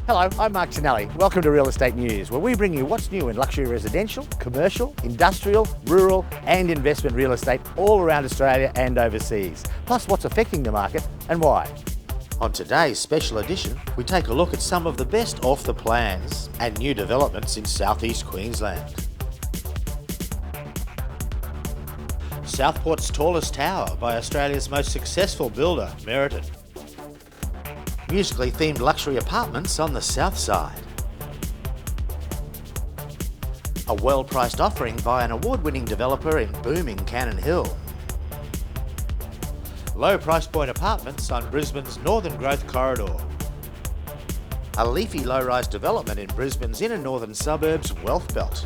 Hello, I'm Mark Tonelli. Welcome to Real Estate News, where we bring you what's new in luxury residential, commercial, industrial, rural and investment real estate all around Australia and overseas. Plus what's affecting the market and why. On today's special edition, we take a look at some of the best off the plans and new developments in southeast Queensland. Southport's tallest tower by Australia's most successful builder, Meriton. Musically themed luxury apartments on the south side. A well-priced offering by an award-winning developer in booming Cannon Hill. Low price point apartments on Brisbane's Northern Growth Corridor. A leafy low-rise development in Brisbane's inner northern suburbs, Wealth Belt.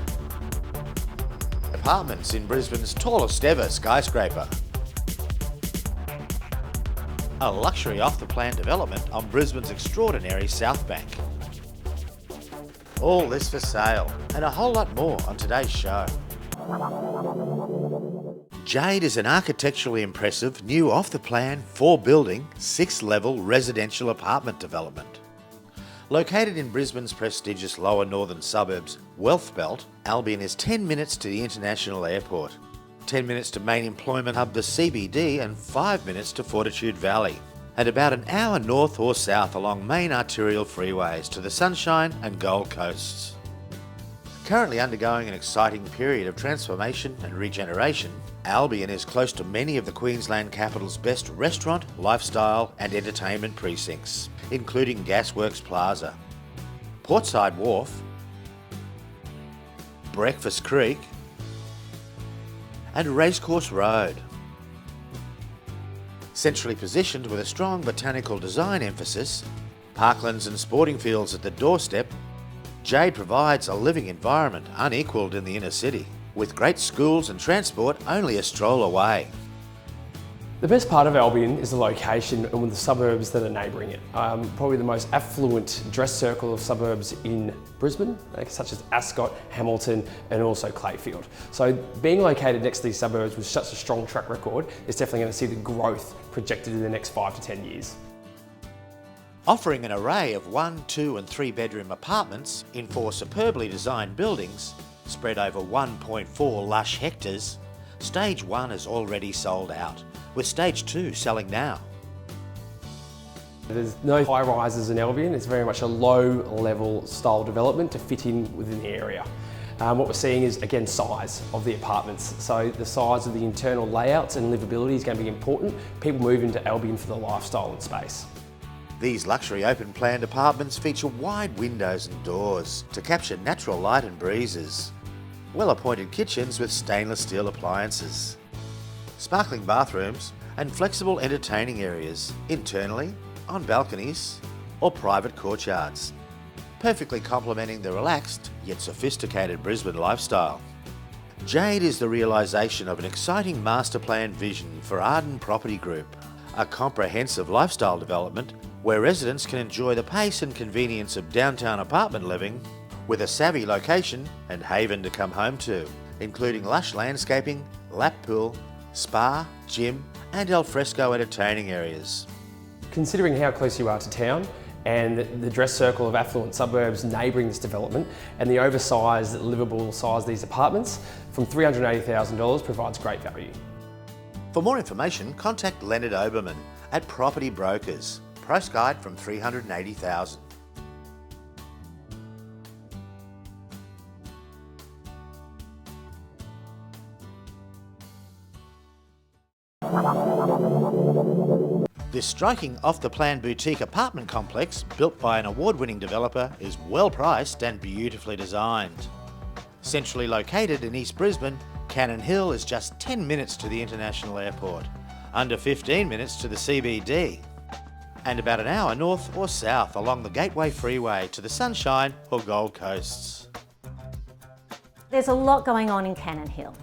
Apartments in Brisbane's tallest ever skyscraper. A luxury off-the-plan development on Brisbane's extraordinary South Bank. All this for sale, and a whole lot more on today's show. Jade is an architecturally impressive, new off-the-plan, 4-building, 6-level residential apartment development. Located in Brisbane's prestigious lower northern suburbs, Wealth Belt, Albion is 10 minutes to the International Airport, 10 minutes to main employment hub the CBD and 5 minutes to Fortitude Valley, and about an hour north or south along main arterial freeways to the Sunshine and Gold Coasts. Currently undergoing an exciting period of transformation and regeneration, Albion is close to many of the Queensland capital's best restaurant, lifestyle and entertainment precincts, including Gasworks Plaza, Portside Wharf, Breakfast Creek and Racecourse Road. Centrally positioned with a strong botanical design emphasis, parklands and sporting fields at the doorstep, Jade provides a living environment unequalled in the inner city, with great schools and transport only a stroll away. The best part of Albion is the location and the suburbs that are neighbouring it. Probably the most affluent dress circle of suburbs in Brisbane, such as Ascot, Hamilton and also Clayfield. So being located next to these suburbs with such a strong track record is definitely going to see the growth projected in the next 5 to 10 years. Offering an array of 1, 2 and 3 bedroom apartments in 4 superbly designed buildings spread over 1.4 lush hectares, Stage 1 is already sold out, with Stage 2 selling now. There's no high rises in Albion, it's very much a low level style development to fit in within the area. What we're seeing is, again, size of the apartments. So the size of the internal layouts and livability is going to be important. People move into Albion for the lifestyle and space. These luxury open-planned apartments feature wide windows and doors to capture natural light and breezes. Well-appointed kitchens with stainless steel appliances. Sparkling bathrooms and flexible entertaining areas internally, on balconies or private courtyards, perfectly complementing the relaxed yet sophisticated Brisbane lifestyle. Jade is the realisation of an exciting master plan vision for Arden Property Group, a comprehensive lifestyle development where residents can enjoy the pace and convenience of downtown apartment living with a savvy location and haven to come home to, including lush landscaping, lap pool, spa, gym and alfresco entertaining areas. Considering how close you are to town and the dress circle of affluent suburbs neighbouring this development and the oversized, livable size of these apartments, from $380,000 provides great value. For more information, contact Leonard Oberman at Property Brokers. Price guide from $380,000. This striking off-the-plan boutique apartment complex, built by an award-winning developer, is well-priced and beautifully designed. Centrally located in East Brisbane, Cannon Hill is just 10 minutes to the International Airport, under 15 minutes to the CBD, and about an hour north or south along the Gateway Freeway to the Sunshine or Gold Coasts. There's a lot going on in Cannon Hill.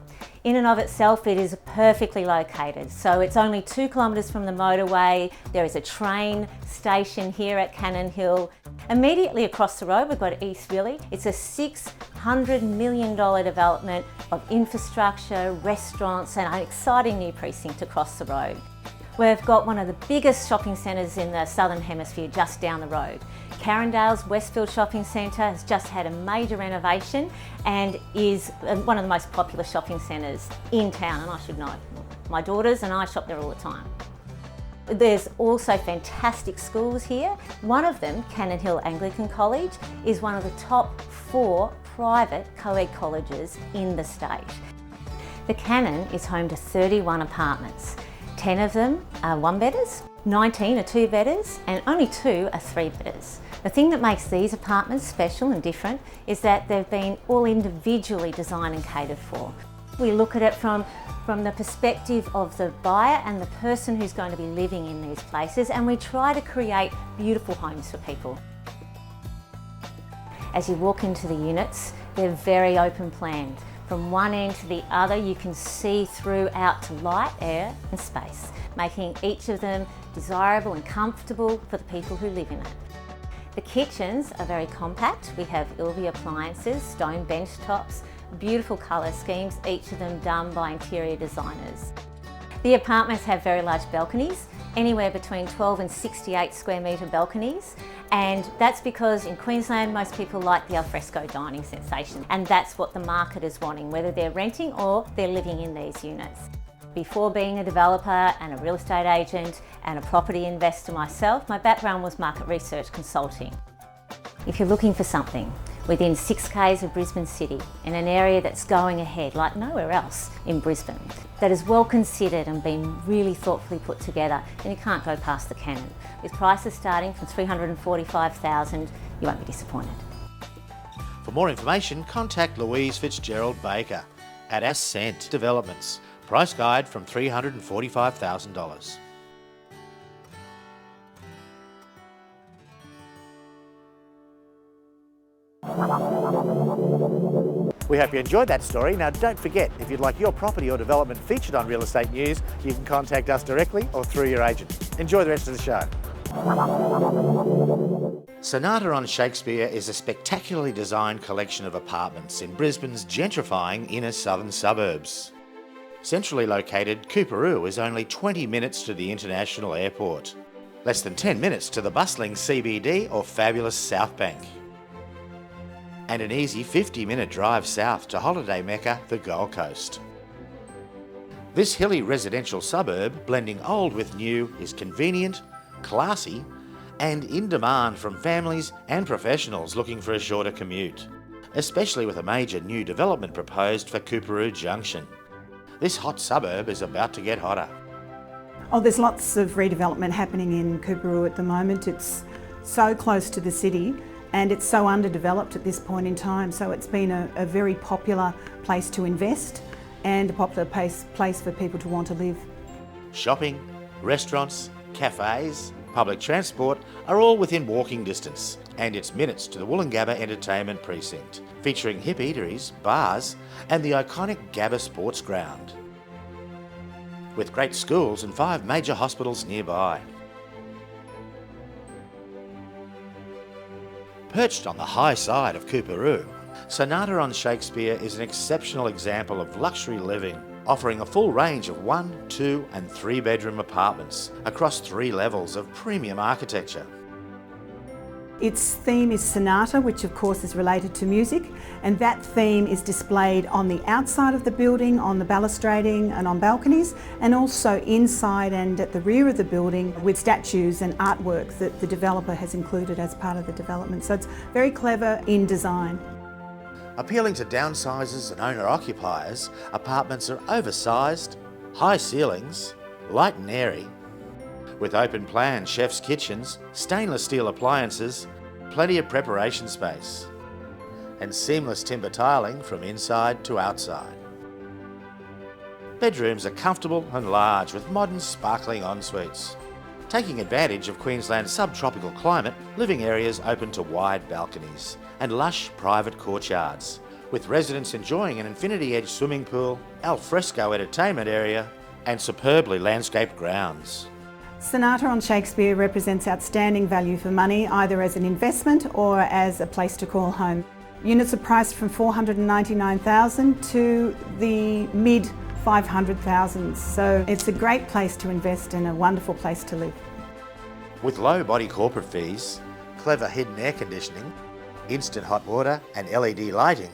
In and of itself, it is perfectly located. So it's only 2 kilometres from the motorway. There is a train station here at Cannon Hill. Immediately across the road, we've got East Village. It's a $600 million development of infrastructure, restaurants, and an exciting new precinct across the road. We've got one of the biggest shopping centres in the Southern Hemisphere just down the road. Carindale's Westfield Shopping Centre has just had a major renovation and is one of the most popular shopping centres in town, and I should know. My daughters and I shop there all the time. There's also fantastic schools here. One of them, Cannon Hill Anglican College, is one of the top 4 private co-ed colleges in the state. The Cannon is home to 31 apartments. 10 of them are 1-bedders, 19 are 2-bedders, and only 2 are 3-bedders. The thing that makes these apartments special and different is that they've been all individually designed and catered for. We look at it from the perspective of the buyer and the person who's going to be living in these places, and we try to create beautiful homes for people. As you walk into the units, they're very open planned. From one end to the other, you can see through out to light, air and space, making each of them desirable and comfortable for the people who live in it. The kitchens are very compact. We have Ilvi appliances, stone bench tops, beautiful colour schemes, each of them done by interior designers. The apartments have very large balconies, anywhere between 12 and 68 square metre balconies, and that's because in Queensland most people like the alfresco dining sensation, and that's what the market is wanting, whether they're renting or they're living in these units. Before being a developer and a real estate agent and a property investor myself, my background was market research consulting. If you're looking for something within 6 k's of Brisbane City, in an area that's going ahead like nowhere else in Brisbane, that is well considered and been really thoughtfully put together, then you can't go past the Cannon. With prices starting from $345,000, you won't be disappointed. For more information, contact Louise Fitzgerald Baker at Ascent Developments. Price guide from $345,000. We hope you enjoyed that story. Now don't forget, if you'd like your property or development featured on Real Estate News, you can contact us directly or through your agent. Enjoy the rest of the show. Sonata on Shakespeare is a spectacularly designed collection of apartments in Brisbane's gentrifying inner southern suburbs. Centrally located, Coorparoo is only 20 minutes to the international airport, less than 10 minutes to the bustling CBD or fabulous South Bank, and an easy 50-minute drive south to holiday mecca, the Gold Coast. This hilly residential suburb, blending old with new, is convenient, classy, and in demand from families and professionals looking for a shorter commute, especially with a major new development proposed for Coorparoo Junction. This hot suburb is about to get hotter. Oh, there's lots of redevelopment happening in Coorparoo at the moment. It's so close to the city and it's so underdeveloped at this point in time. So it's been a very popular place to invest and a popular place for people to want to live. Shopping, restaurants, cafes, public transport are all within walking distance, and it's minutes to the Woolloongabba Entertainment Precinct, featuring hip eateries, bars and the iconic Gabba Sports Ground, with great schools and 5 major hospitals nearby. Perched on the high side of Coorparoo, Sonata on Shakespeare is an exceptional example of luxury living, offering a full range of 1, 2 and 3-bedroom apartments across 3 levels of premium architecture. Its theme is Sonata, which of course is related to music, and that theme is displayed on the outside of the building, on the balustrading and on balconies, and also inside and at the rear of the building with statues and artwork that the developer has included as part of the development. So it's very clever in design. Appealing to downsizers and owner-occupiers, apartments are oversized, high ceilings, light and airy, with open-plan chef's kitchens, stainless steel appliances, plenty of preparation space, and seamless timber tiling from inside to outside. Bedrooms are comfortable and large with modern sparkling en-suites. Taking advantage of Queensland's subtropical climate, living areas open to wide balconies and lush private courtyards, with residents enjoying an infinity edge swimming pool, al fresco entertainment area and superbly landscaped grounds. Sonata on Shakespeare represents outstanding value for money, either as an investment or as a place to call home. Units are priced from $499,000 to the mid 500,000. So it's a great place to invest and a wonderful place to live. With low body corporate fees, clever hidden air conditioning, instant hot water and LED lighting.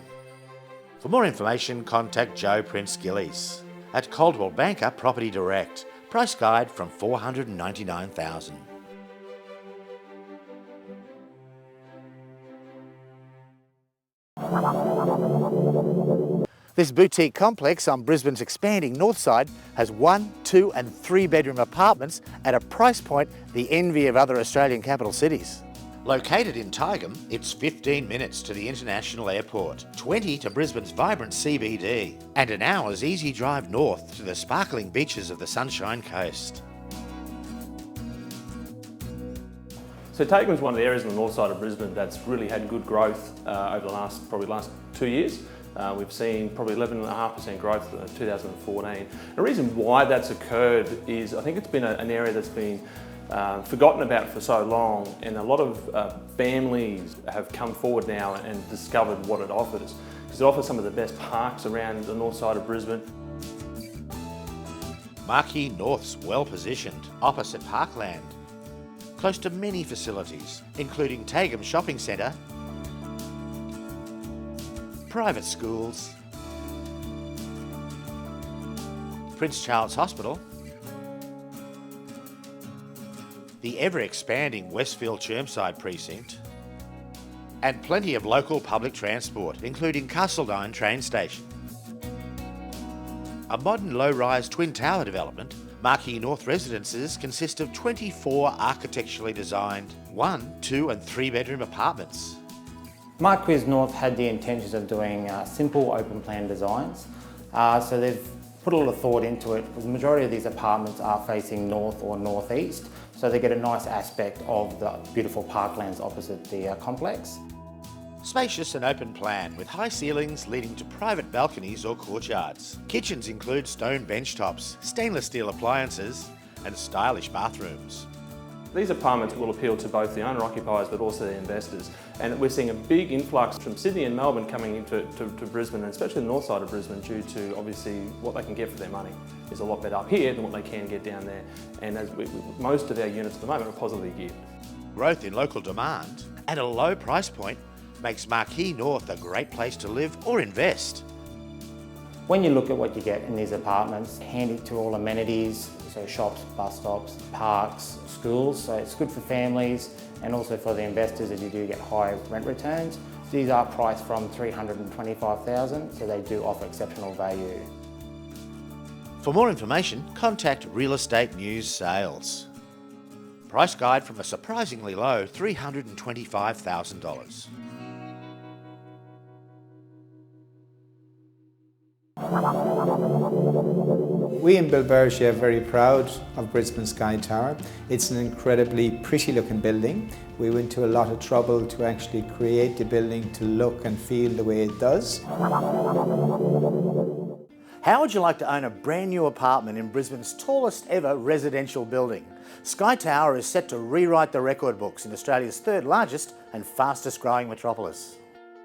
For more information, contact Joe Prince Gillies at Coldwell Banker Property Direct. Price guide from $499,000. This boutique complex on Brisbane's expanding north side has 1, 2 and 3 bedroom apartments at a price point the envy of other Australian capital cities. Located in Tygum, it's 15 minutes to the International Airport, 20 to Brisbane's vibrant CBD, and an hour's easy drive north to the sparkling beaches of the Sunshine Coast. So Tygum's one of the areas on the north side of Brisbane that's really had good growth over the last 2 years. We've seen probably 11.5% growth in 2014. The reason why that's occurred is I think it's been an area that's been forgotten about for so long, and a lot of families have come forward now and discovered what it offers, because it offers some of the best parks around the north side of Brisbane. Marquee North's well positioned opposite Parkland, close to many facilities including Tagum Shopping Centre, private schools, Prince Charles Hospital, the ever-expanding Westfield Chermside precinct, and plenty of local public transport, including Castledine train station. A modern low-rise twin tower development, Marquee North Residences consist of 24 architecturally designed 1, 2 and 3 bedroom apartments. Marquee North had the intentions of doing simple open plan designs, so they've put a lot of thought into it. The majority of these apartments are facing north or northeast, so they get a nice aspect of the beautiful parklands opposite the complex. Spacious and open plan with high ceilings leading to private balconies or courtyards. Kitchens include stone bench tops, stainless steel appliances and stylish bathrooms. These apartments will appeal to both the owner-occupiers but also the investors, and we're seeing a big influx from Sydney and Melbourne coming into to Brisbane, and especially the north side of Brisbane, due to obviously what they can get for their money is a lot better up here than what they can get down there, and most of our units at the moment are positively geared. Growth in local demand at a low price point makes Marquee North a great place to live or invest. When you look at what you get in these apartments, handy to all amenities, so shops, bus stops, parks, schools, so it's good for families and also for the investors as you do get high rent returns. These are priced from $325,000, so they do offer exceptional value. For more information, contact Real Estate News Sales. Price guide from a surprisingly low $325,000. We in Bilbergia are very proud of Brisbane Sky Tower. It's an incredibly pretty looking building. We went to a lot of trouble to actually create the building to look and feel the way it does. How would you like to own a brand new apartment in Brisbane's tallest ever residential building? Sky Tower is set to rewrite the record books in Australia's third largest and fastest growing metropolis.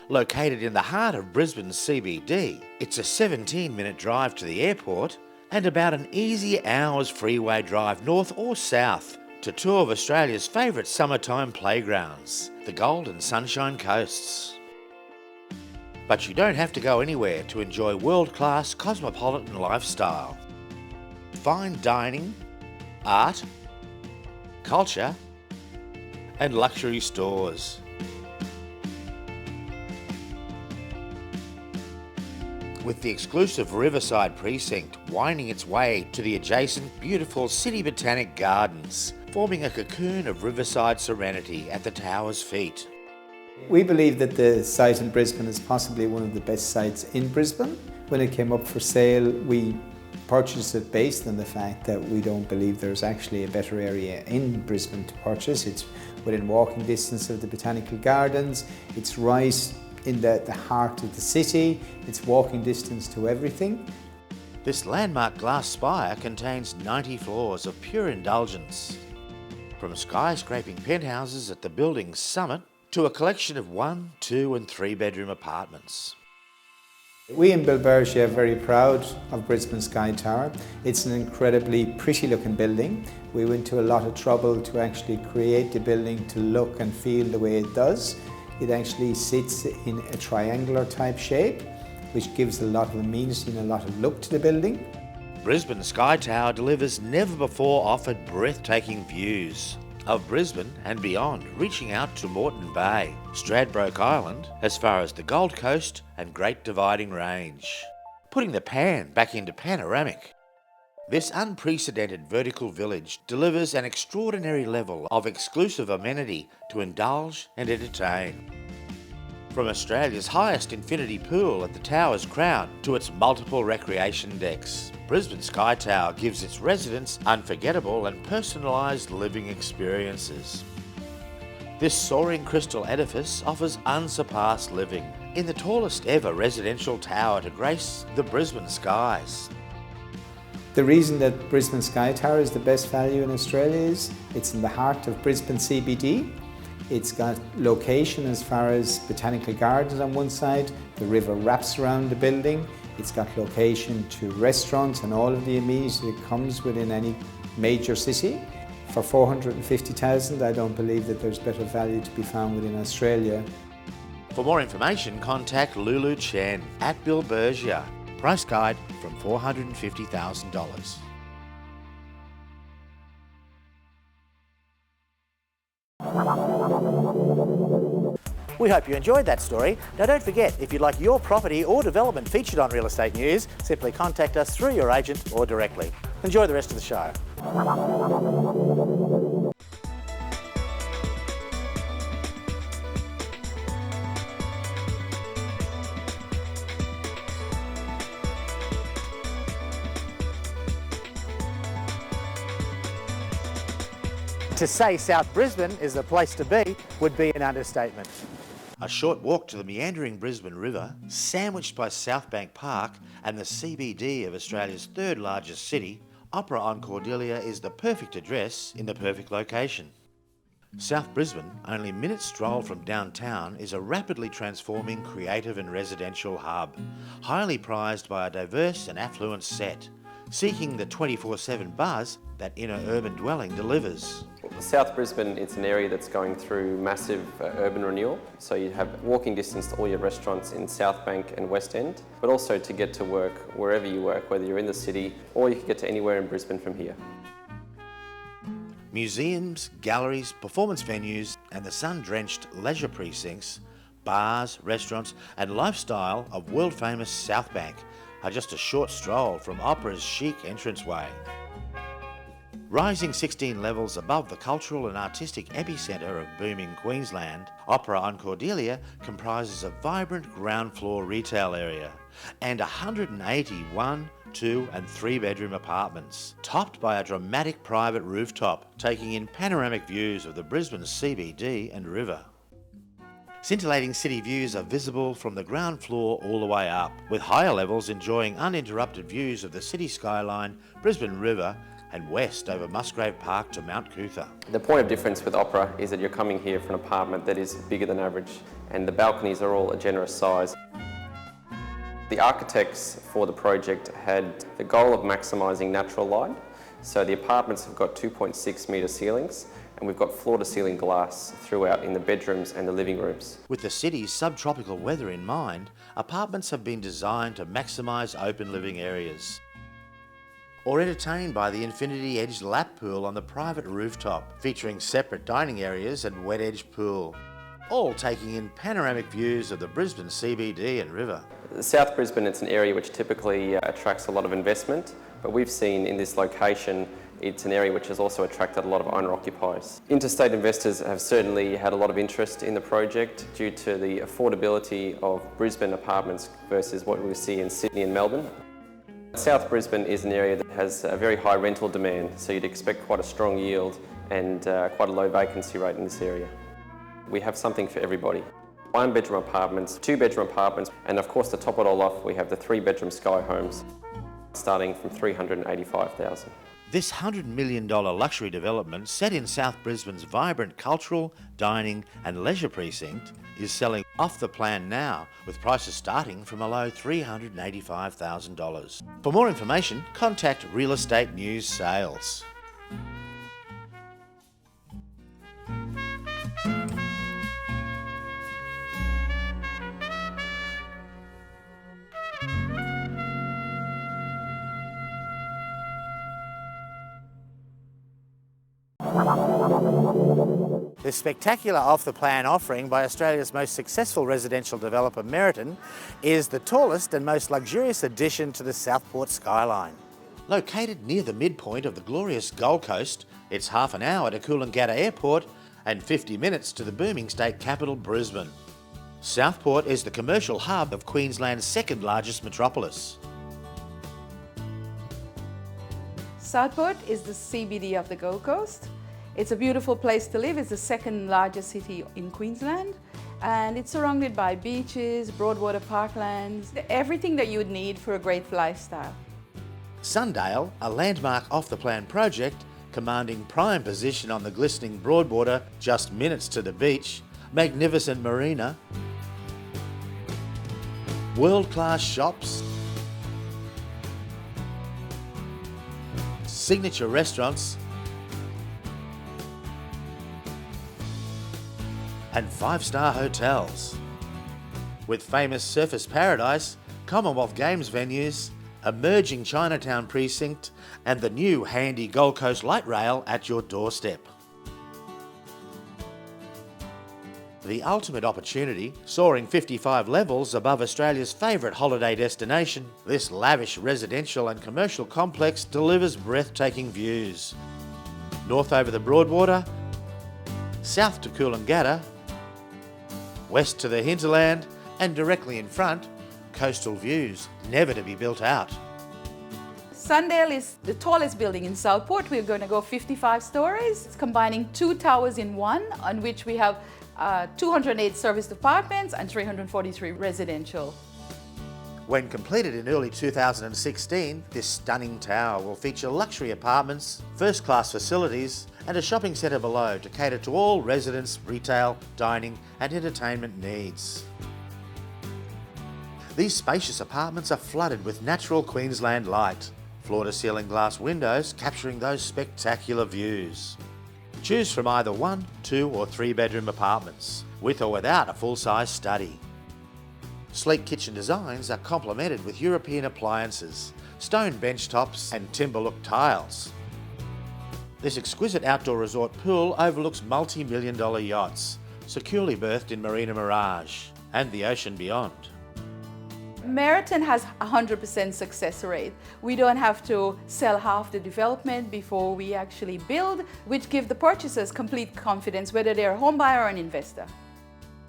Located in the heart of Brisbane's CBD, it's a 17-minute drive to the airport and about an easy hour's freeway drive north or south to two of Australia's favourite summertime playgrounds, the Gold and Sunshine Coasts. But you don't have to go anywhere to enjoy world-class cosmopolitan lifestyle. Fine dining, art, culture and luxury stores. With the exclusive Riverside precinct winding its way to the adjacent beautiful City Botanic Gardens, forming a cocoon of riverside serenity at the tower's feet. We believe that the site in Brisbane is possibly one of the best sites in Brisbane. When it came up for sale, we purchased it based on the fact that we don't believe there's actually a better area in Brisbane to purchase. It's within walking distance of the Botanical Gardens. It's right in the heart of the city. It's walking distance to everything. This landmark glass spire contains 90 floors of pure indulgence. From skyscraping penthouses at the building's summit to a collection of 1, 2 and 3 bedroom apartments. We in Bilbergia are very proud of Brisbane Sky Tower. It's an incredibly pretty looking building. We went to a lot of trouble to actually create the building to look and feel the way it does. It actually sits in a triangular type shape, which gives a lot of amenity and a lot of look to the building. Brisbane Sky Tower delivers never before offered breathtaking views of Brisbane and beyond, reaching out to Moreton Bay, Stradbroke Island, as far as the Gold Coast and Great Dividing Range, putting the pan back into panoramic. This unprecedented vertical village delivers an extraordinary level of exclusive amenity to indulge and entertain. From Australia's highest infinity pool at the tower's crown to its multiple recreation decks, Brisbane Sky Tower gives its residents unforgettable and personalised living experiences. This soaring crystal edifice offers unsurpassed living in the tallest ever residential tower to grace the Brisbane skies. The reason that Brisbane Sky Tower is the best value in Australia is it's in the heart of Brisbane CBD. It's got location as far as botanical gardens on one side, the river wraps around the building. It's got location to restaurants and all of the amenities that comes within any major city. For $450,000, I don't believe that there's better value to be found within Australia. For more information, contact Lulu Chen at Bilbergia. Price guide from $450,000. We hope you enjoyed that story. Now don't forget, if you'd like your property or development featured on Real Estate News, simply contact us through your agent or directly. Enjoy the rest of the show. To say South Brisbane is the place to be would be an understatement. A short walk to the meandering Brisbane River, sandwiched by Southbank Park and the CBD of Australia's third largest city, Opera on Cordelia is the perfect address in the perfect location. South Brisbane, only minutes stroll from downtown, is a rapidly transforming creative and residential hub, highly prized by a diverse and affluent set, seeking the 24/7 buzz that inner urban dwelling delivers. South Brisbane, it's an area that's going through massive urban renewal. So you have walking distance to all your restaurants in Southbank and West End, but also to get to work wherever you work, whether you're in the city or you can get to anywhere in Brisbane from here. Museums, galleries, performance venues, and the sun-drenched leisure precincts, bars, restaurants, and lifestyle of world-famous Southbank are just a short stroll from Opera's chic entranceway. Rising 16 levels above the cultural and artistic epicentre of booming Queensland, Opera on Cordelia comprises a vibrant ground floor retail area and 181 2- and 3-bedroom apartments, topped by a dramatic private rooftop taking in panoramic views of the Brisbane CBD and river. Scintillating city views are visible from the ground floor all the way up, with higher levels enjoying uninterrupted views of the city skyline, Brisbane River, and west over Musgrave Park to Mount Cootha. The point of difference with Opera is that you're coming here for an apartment that is bigger than average, and the balconies are all a generous size. The architects for the project had the goal of maximising natural light, so the apartments have got 2.6 metre ceilings, and we've got floor-to-ceiling glass throughout in the bedrooms and the living rooms. With the city's subtropical weather in mind, apartments have been designed to maximise open living areas, or entertained by the infinity-edged lap pool on the private rooftop, featuring separate dining areas and wet-edge pool, all taking in panoramic views of the Brisbane CBD and river. South Brisbane, it's an area which typically attracts a lot of investment, but we've seen in this location it's an area which has also attracted a lot of owner-occupiers. Interstate investors have certainly had a lot of interest in the project due to the affordability of Brisbane apartments versus what we see in Sydney and Melbourne. South Brisbane is an area that has a very high rental demand, so you'd expect quite a strong yield and quite a low vacancy rate in this area. We have something for everybody. 1-bedroom apartments, 2-bedroom apartments, and of course to top it all off we have the 3-bedroom sky homes starting from $385,000. This $100 million luxury development set in South Brisbane's vibrant cultural, dining and leisure precinct is selling off the plan now, with prices starting from a low $385,000. For more information, contact Real Estate News Sales. This spectacular off-the-plan offering by Australia's most successful residential developer, Meriton, is the tallest and most luxurious addition to the Southport skyline. Located near the midpoint of the glorious Gold Coast, it's half an hour to Coolangatta Airport and 50 minutes to the booming state capital, Brisbane. Southport is the commercial hub of Queensland's second largest metropolis. Southport is the CBD of the Gold Coast. It's a beautiful place to live. It's the second largest city in Queensland, and it's surrounded by beaches, Broadwater parklands, everything that you would need for a great lifestyle. Sundale, a landmark off-the-plan project commanding prime position on the glistening Broadwater, just minutes to the beach, magnificent marina, world-class shops, signature restaurants, and five-star hotels. With famous Surfers Paradise, Commonwealth Games venues, emerging Chinatown precinct, and the new handy Gold Coast light rail at your doorstep. The ultimate opportunity, soaring 55 levels above Australia's favourite holiday destination, this lavish residential and commercial complex delivers breathtaking views. North over the Broadwater, south to Coolangatta, west to the hinterland, and directly in front, coastal views, never to be built out. Sundale is the tallest building in Southport. We're going to go 55 stories. It's combining 2 towers in one, on which we have 208 serviced apartments and 343 residential. When completed in early 2016, this stunning tower will feature luxury apartments, first-class facilities, and a shopping centre below to cater to all residents' retail, dining and entertainment needs. These spacious apartments are flooded with natural Queensland light, floor-to-ceiling glass windows capturing those spectacular views. Choose from either 1, 2 or 3 bedroom apartments, with or without a full-size study. Sleek kitchen designs are complemented with European appliances, stone bench tops and timber-look tiles. This exquisite outdoor resort pool overlooks multi-million-dollar yachts, securely berthed in Marina Mirage and the ocean beyond. Meriton has 100% success rate. We don't have to sell half the development before we actually build, which give the purchasers complete confidence whether they're a home buyer or an investor.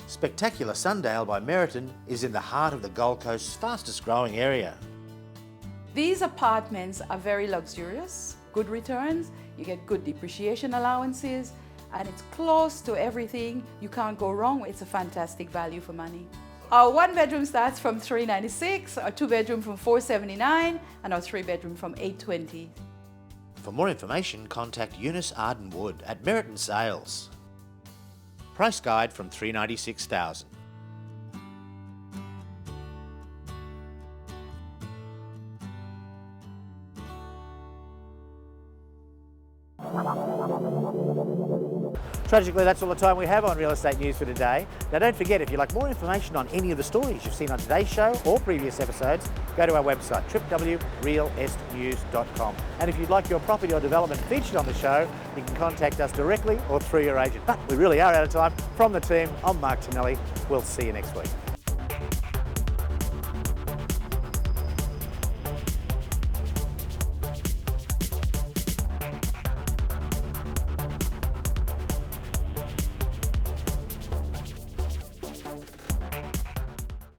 Spectacular Sundale by Meriton is in the heart of the Gold Coast's fastest growing area. These apartments are very luxurious, good returns, you get good depreciation allowances, and it's close to everything. You can't go wrong. It's a fantastic value for money. Our 1-bedroom starts from $396, our 2-bedroom from $479, and our 3-bedroom from $820. For more information, contact Eunice Arden Wood at Meriton Sales. Price guide from $396,000. Tragically, that's all the time we have on Real Estate News for today. Now don't forget, if you'd like more information on any of the stories you've seen on today's show or previous episodes, go to our website, www.realestnews.com. And if you'd like your property or development featured on the show, you can contact us directly or through your agent. But we really are out of time. From the team, I'm Mark Tonelli. We'll see you next week.